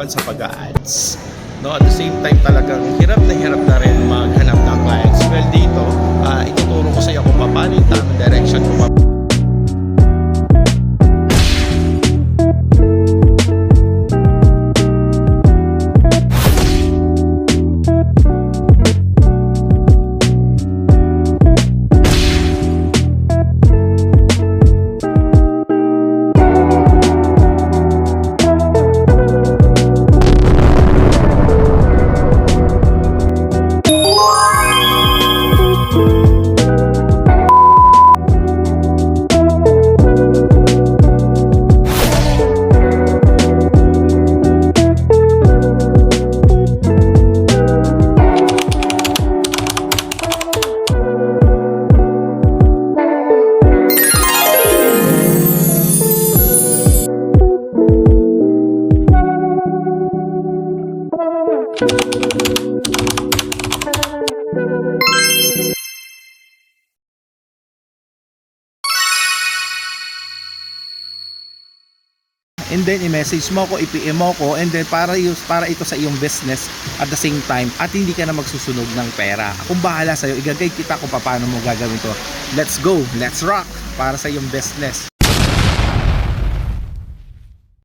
nahihirapan sa pag-ads. No, at the same time talagang hirap na rin maghanap ng clients. Well, dito, ituturo ko sa iyo kung paano yung tamang direction kung and then i-message mo ko, i-PM mo ko, and then para ito sa iyong business at the same time at hindi ka na magsusunog ng pera. Kung bahala sa'yo, i-guide kita kung paano mo gagawin to. Let's go, let's rock para sa iyong business.